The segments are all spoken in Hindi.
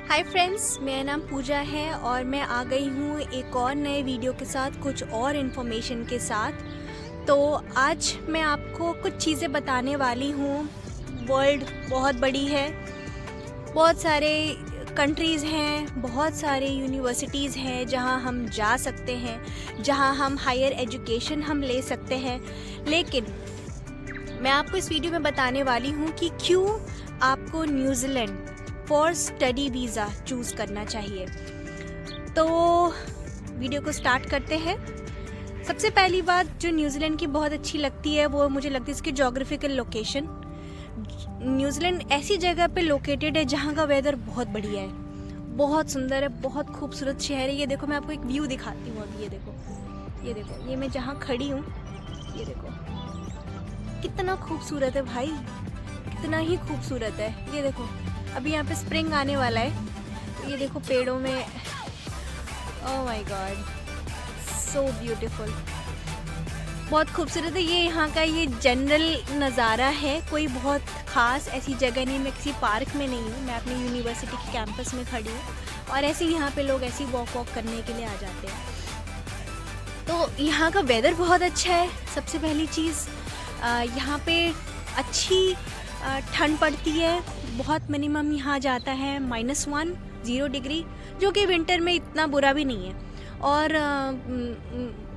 हाय फ्रेंड्स, मेरा नाम पूजा है और मैं आ गई हूँ एक और नए वीडियो के साथ, कुछ और इन्फॉर्मेशन के साथ। तो आज मैं आपको कुछ चीज़ें बताने वाली हूँ। वर्ल्ड बहुत बड़ी है, बहुत सारे कंट्रीज़ हैं, बहुत सारे यूनिवर्सिटीज़ हैं जहाँ हम जा सकते हैं, जहाँ हम हायर एजुकेशन हम ले सकते हैं। लेकिन मैं आपको इस वीडियो में बताने वाली हूँ कि क्यों आपको New Zealand for study visa choose करना चाहिए। तो वीडियो को स्टार्ट करते हैं। सबसे पहली बात जो न्यूजीलैंड की बहुत अच्छी लगती है वो मुझे लगती है इसकी जोग्राफिकल लोकेशन। न्यूजीलैंड ऐसी जगह पे लोकेटेड है जहाँ का वेदर बहुत बढ़िया है, बहुत सुंदर है, बहुत खूबसूरत शहर है। ये देखो, मैं आपको एक व्यू दिखाती हूँ अभी। ये देखो, ये मैं जहाँ खड़ी हूँ, ये देखो कितना खूबसूरत है भाई, कितना ही खूबसूरत है। ये देखो, अभी यहाँ पे स्प्रिंग आने वाला है, तो ये देखो पेड़ों में, oh my God, so beautiful, बहुत खूबसूरत है। ये यहाँ का ये जनरल नज़ारा है, कोई बहुत ख़ास ऐसी जगह नहीं। मैं किसी पार्क में नहीं हूँ, मैं अपनी यूनिवर्सिटी के कैंपस में खड़ी हूँ और ऐसे ही यहाँ पे लोग ऐसे ही वॉक करने के लिए आ जाते हैं। तो यहाँ का वेदर बहुत अच्छा है। सबसे पहली चीज़, यहाँ पे अच्छी ठंड पड़ती है, बहुत मिनिमम यहाँ जाता है -1 डिग्री, जो कि विंटर में इतना बुरा भी नहीं है। और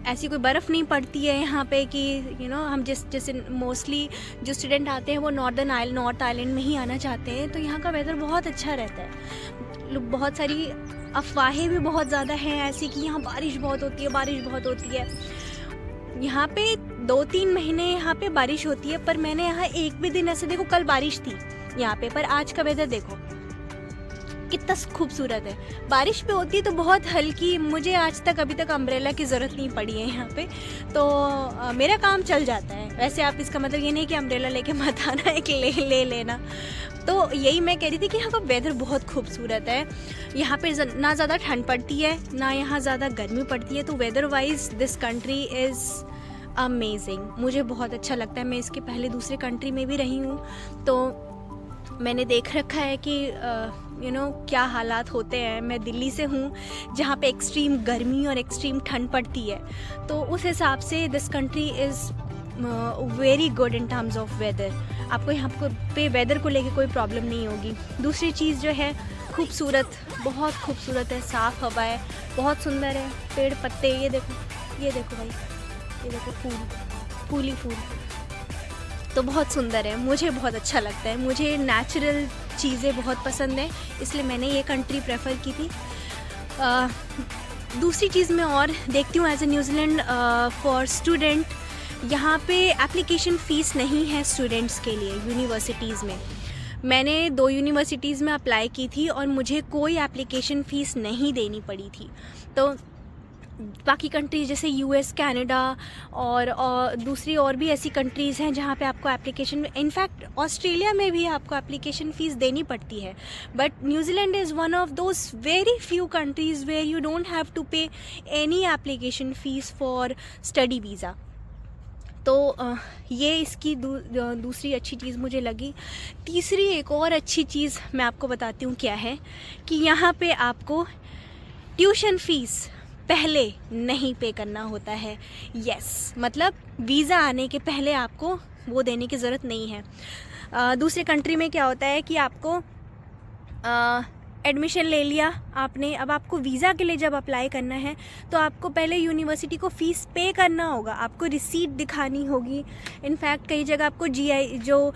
ऐसी कोई बर्फ़ नहीं पड़ती है यहाँ पे कि हम जैसे मोस्टली जो स्टूडेंट आते हैं वो नॉर्थ आइलैंड में ही आना चाहते हैं। तो यहाँ का वेदर बहुत अच्छा रहता है। बहुत सारी अफवाहें भी बहुत ज़्यादा हैं ऐसी कि यहाँ बारिश बहुत होती है। यहाँ पे 2-3 महीने यहाँ पे बारिश होती है, पर मैंने यहाँ एक भी दिन ऐसे, देखो कल बारिश थी यहाँ पे, पर आज का वेदर देखो कितना खूबसूरत है। बारिश पे होती है तो बहुत हल्की, मुझे आज तक अभी तक अम्ब्रेला की ज़रूरत नहीं पड़ी है यहाँ पे, तो मेरा काम चल जाता है। वैसे आप इसका मतलब ये नहीं कि अम्ब्रेला लेके मत आना, एक ले लेना। तो यही मैं कह रही थी कि यहाँ का वेदर बहुत खूबसूरत है। यहाँ पे ना ज़्यादा ठंड पड़ती है, ना यहाँ ज़्यादा गर्मी पड़ती है। तो weather wise this country is amazing, मुझे बहुत अच्छा लगता है। मैं इसके पहले दूसरे कंट्री में भी रही हूँ, तो मैंने देख रखा है कि क्या हालात होते हैं। मैं दिल्ली से हूँ जहाँ पे एक्सट्रीम गर्मी और एक्सट्रीम ठंड पड़ती है, तो उस हिसाब से this country is very good in terms of weather. आपको यहाँ पे वेदर को लेके कोई प्रॉब्लम नहीं होगी। दूसरी चीज़ जो है, खूबसूरत, बहुत खूबसूरत है, साफ़ हवा है, बहुत सुंदर है, पेड़ पत्ते, ये देखो भाई, ये देखो फूल ही फूल, तो बहुत सुंदर है। मुझे बहुत अच्छा लगता है, मुझे नेचुरल चीज़ें बहुत पसंद है, इसलिए मैंने ये कंट्री प्रेफर की थी। दूसरी चीज़ मैं और देखती हूँ as a New Zealand for student, यहाँ पे एप्लीकेशन फ़ीस नहीं है स्टूडेंट्स के लिए यूनिवर्सिटीज़ में। मैंने 2 यूनिवर्सिटीज़ में अप्लाई की थी और मुझे कोई एप्लीकेशन फ़ीस नहीं देनी पड़ी थी। तो बाकी कंट्रीज जैसे यूएस, कनाडा और दूसरी और भी ऐसी कंट्रीज़ हैं जहाँ पे आपको एप्लीकेशन, इनफैक्ट ऑस्ट्रेलिया में भी आपको एप्लीकेशन फ़ीस देनी पड़ती है। But New Zealand is one of those very few countries where you don't have to pay any application fees for study visa. तो ये इसकी दूसरी अच्छी चीज़ मुझे लगी। तीसरी एक और अच्छी चीज़ मैं आपको बताती हूँ क्या है, कि यहाँ पे आपको ट्यूशन फ़ीस पहले नहीं पे करना होता है। यस, मतलब वीज़ा आने के पहले आपको वो देने की ज़रूरत नहीं है। दूसरे कंट्री में क्या होता है कि आपको एडमिशन ले लिया आपने, अब आपको वीज़ा के लिए जब अप्लाई करना है तो आपको पहले यूनिवर्सिटी को फ़ीस पे करना होगा, आपको रिसीट दिखानी होगी। इनफैक्ट कई जगह आपको जीआई जो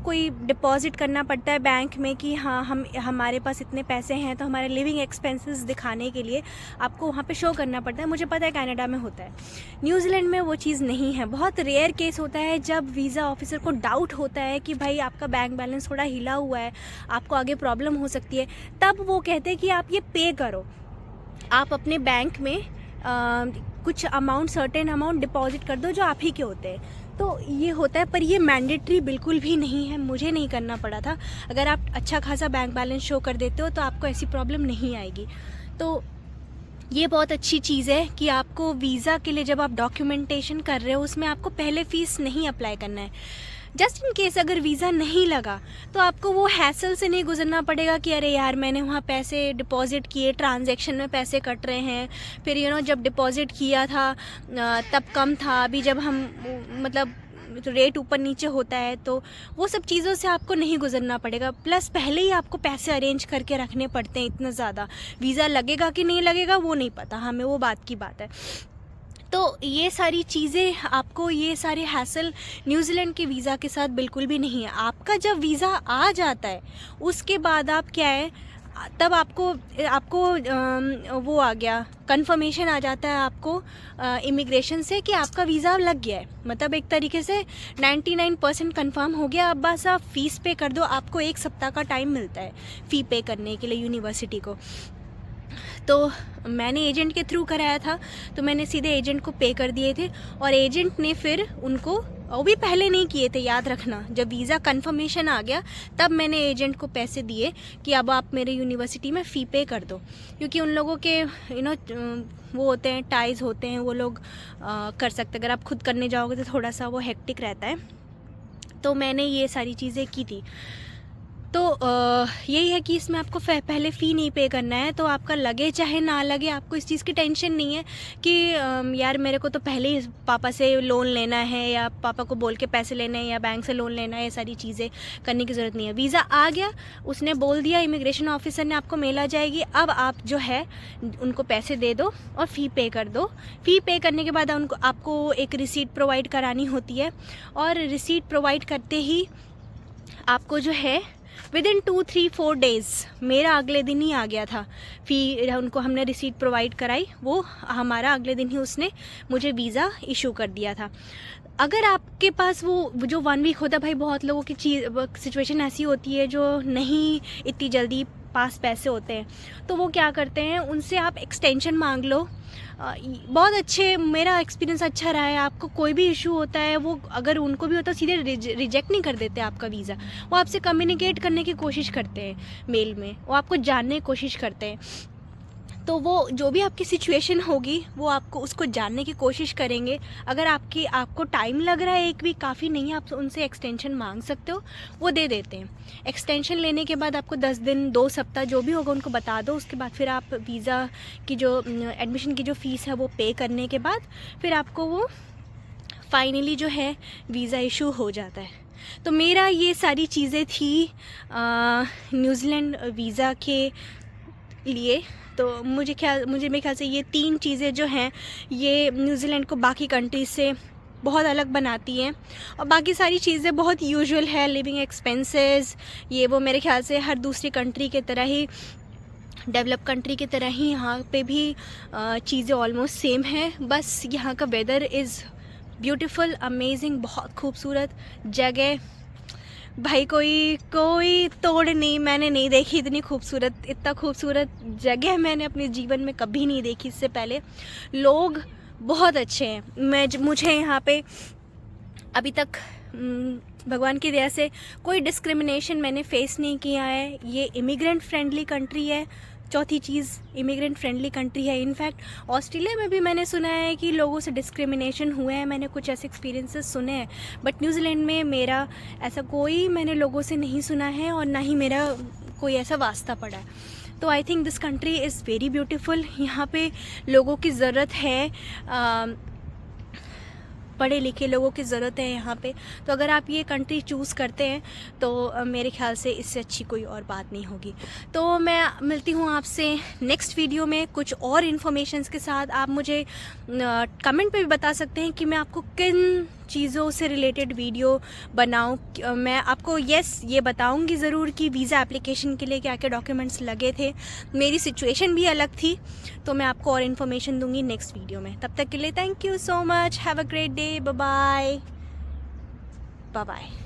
कोई डिपॉजिट करना पड़ता है बैंक में कि हाँ हमारे पास इतने पैसे हैं, तो हमारे लिविंग एक्सपेंसेस दिखाने के लिए आपको वहाँ पे शो करना पड़ता है। मुझे पता है कनाडा में होता है, न्यूजीलैंड में वो चीज़ नहीं है। बहुत रेयर केस होता है जब वीज़ा ऑफिसर को डाउट होता है कि भाई आपका बैंक बैलेंस थोड़ा हिला हुआ है, आपको आगे प्रॉब्लम हो सकती है, तब वो कहते हैं कि आप ये पे करो, आप अपने बैंक में कुछ अमाउंट, सर्टेन अमाउंट डिपॉजिट कर दो जो आप ही के होते हैं। तो ये होता है, पर ये मैंडेटरी बिल्कुल भी नहीं है, मुझे नहीं करना पड़ा था। अगर आप अच्छा खासा बैंक बैलेंस शो कर देते हो तो आपको ऐसी प्रॉब्लम नहीं आएगी। तो ये बहुत अच्छी चीज़ है कि आपको वीज़ा के लिए जब आप डॉक्यूमेंटेशन कर रहे हो उसमें आपको पहले फ़ीस नहीं अप्लाई करना है। जस्ट इन केस अगर वीज़ा नहीं लगा तो आपको वो हैसल से नहीं गुजरना पड़ेगा कि अरे यार मैंने वहाँ पैसे डिपॉज़िट किए, ट्रांजैक्शन में पैसे कट रहे हैं, फिर जब डिपॉज़िट किया था तब कम था, अभी जब हम मतलब तो रेट ऊपर नीचे होता है, तो वो सब चीज़ों से आपको नहीं गुजरना पड़ेगा। प्लस पहले ही आपको पैसे अरेंज करके रखने पड़ते हैं इतना ज़्यादा, वीज़ा लगेगा कि नहीं लगेगा वो नहीं पता हमें, वो बात की बात है। तो ये सारी चीज़ें आपको, ये सारे हैसल न्यूजीलैंड के वीज़ा के साथ बिल्कुल भी नहीं है। आपका जब वीज़ा आ जाता है उसके बाद आप क्या है, तब आपको वो आ गया, कंफर्मेशन आ जाता है आपको इमिग्रेशन से कि आपका वीज़ा लग गया है। मतलब एक तरीके से 99% कंफर्म हो गया। अब बस आप फ़ीस पे कर दो, आपको 1 सप्ताह का टाइम मिलता है फ़ी पे करने के लिए यूनिवर्सिटी को। तो मैंने एजेंट के थ्रू कराया था, तो मैंने सीधे एजेंट को पे कर दिए थे और एजेंट ने फिर उनको, वो भी पहले नहीं किए थे, याद रखना, जब वीज़ा कंफर्मेशन आ गया तब मैंने एजेंट को पैसे दिए कि अब आप मेरे यूनिवर्सिटी में फ़ी पे कर दो, क्योंकि उन लोगों के वो होते हैं, टाइज़ होते हैं, वो लोग कर सकते। अगर आप खुद करने जाओगे तो थोड़ा सा वो हेक्टिक रहता है। तो मैंने ये सारी चीज़ें की थी। तो यही है कि इसमें आपको पहले फ़ी नहीं पे करना है, तो आपका लगे चाहे ना लगे, आपको इस चीज़ की टेंशन नहीं है कि यार मेरे को तो पहले ही पापा से लोन लेना है या पापा को बोल के पैसे लेने हैं या बैंक से लोन लेना है, ये सारी चीज़ें करने की ज़रूरत नहीं है। वीज़ा आ गया, उसने बोल दिया, इमिग्रेशन ऑफिसर ने आपको मेल आ जाएगी, अब आप जो है उनको पैसे दे दो और फ़ी पे कर दो। फ़ी पे करने के बाद आपको एक रिसीट प्रोवाइड करानी होती है, और रिसीट प्रोवाइड करते ही आपको जो है विदिन 2-3-4 डेज़, मेरा अगले दिन ही आ गया था फ़ी, उनको हमने रिसीट प्रोवाइड कराई, वो हमारा अगले दिन ही उसने मुझे वीज़ा इशू कर दिया था। अगर आपके पास वो जो 1 वीक होता है, भाई बहुत लोगों की सिचुएशन ऐसी होती है जो नहीं इतनी जल्दी पास पैसे होते हैं, तो वो क्या करते हैं, उनसे आप एक्सटेंशन मांग लो। बहुत अच्छे, मेरा एक्सपीरियंस अच्छा रहा है। आपको कोई भी इशू होता है, वो अगर उनको भी होता है सीधे रिजेक्ट नहीं कर देते आपका वीज़ा, वो आपसे कम्युनिकेट करने की कोशिश करते हैं मेल में, वो आपको जानने की कोशिश करते हैं। तो वो जो भी आपकी सिचुएशन होगी वो आपको उसको जानने की कोशिश करेंगे। अगर आपको टाइम लग रहा है, 1 वीक काफ़ी नहीं है, आप उनसे एक्सटेंशन मांग सकते हो, वो दे देते हैं। एक्सटेंशन लेने के बाद आपको 10 दिन 2 सप्ताह जो भी होगा उनको बता दो, उसके बाद फिर आप वीज़ा की जो एडमिशन की जो फ़ीस है वो पे करने के बाद फिर आपको वो फाइनली जो है वीज़ा इशू हो जाता है। तो मेरा ये सारी चीज़ें थी न्यूजीलैंड वीज़ा के लिए। तो मुझे मेरे ख्याल से ये 3 चीज़ें जो हैं ये न्यूजीलैंड को बाकी कंट्रीज से बहुत अलग बनाती हैं, और बाकी सारी चीज़ें बहुत यूजुअल है, लिविंग एक्सपेंसेस ये वो, मेरे ख्याल से हर दूसरी कंट्री के तरह ही, डेवलप कंट्री की तरह ही यहाँ पे भी चीज़ें ऑलमोस्ट सेम है। बस यहाँ का वेदर इज़ ब्यूटीफुल, अमेजिंग, बहुत खूबसूरत जगह, भाई कोई तोड़ नहीं, मैंने नहीं देखी इतना खूबसूरत जगह मैंने अपने जीवन में कभी नहीं देखी इससे पहले। लोग बहुत अच्छे हैं, मुझे यहाँ पे अभी तक भगवान की दया से कोई डिस्क्रिमिनेशन मैंने फेस नहीं किया है। ये इमिग्रेंट फ्रेंडली कंट्री है। चौथी चीज़, इमिग्रेंट फ्रेंडली कंट्री है। इनफैक्ट ऑस्ट्रेलिया में भी मैंने सुना है कि लोगों से डिस्क्रिमिनेशन हुए हैं, मैंने कुछ ऐसे एक्सपीरियंसेस सुने हैं, बट न्यूजीलैंड में मेरा ऐसा कोई मैंने लोगों से नहीं सुना है और ना ही मेरा कोई ऐसा वास्ता पड़ा है। तो I think this country is very beautiful. यहाँ पे लोगों की ज़रूरत है, पढ़े लिखे लोगों की ज़रूरत है यहाँ पे। तो अगर आप ये कंट्री चूज़ करते हैं तो मेरे ख्याल से इससे अच्छी कोई और बात नहीं होगी। तो मैं मिलती हूँ आपसे नेक्स्ट वीडियो में कुछ और इन्फॉर्मेशंस के साथ। आप मुझे कमेंट पे भी बता सकते हैं कि मैं आपको किन चीज़ों से रिलेटेड वीडियो बनाऊं। मैं आपको ये बताऊंगी ज़रूर कि वीज़ा एप्लीकेशन के लिए क्या क्या डॉक्यूमेंट्स लगे थे। मेरी सिचुएशन भी अलग थी, तो मैं आपको और इन्फॉर्मेशन दूंगी नेक्स्ट वीडियो में। तब तक के लिए thank you so much, have a great day, bye bye.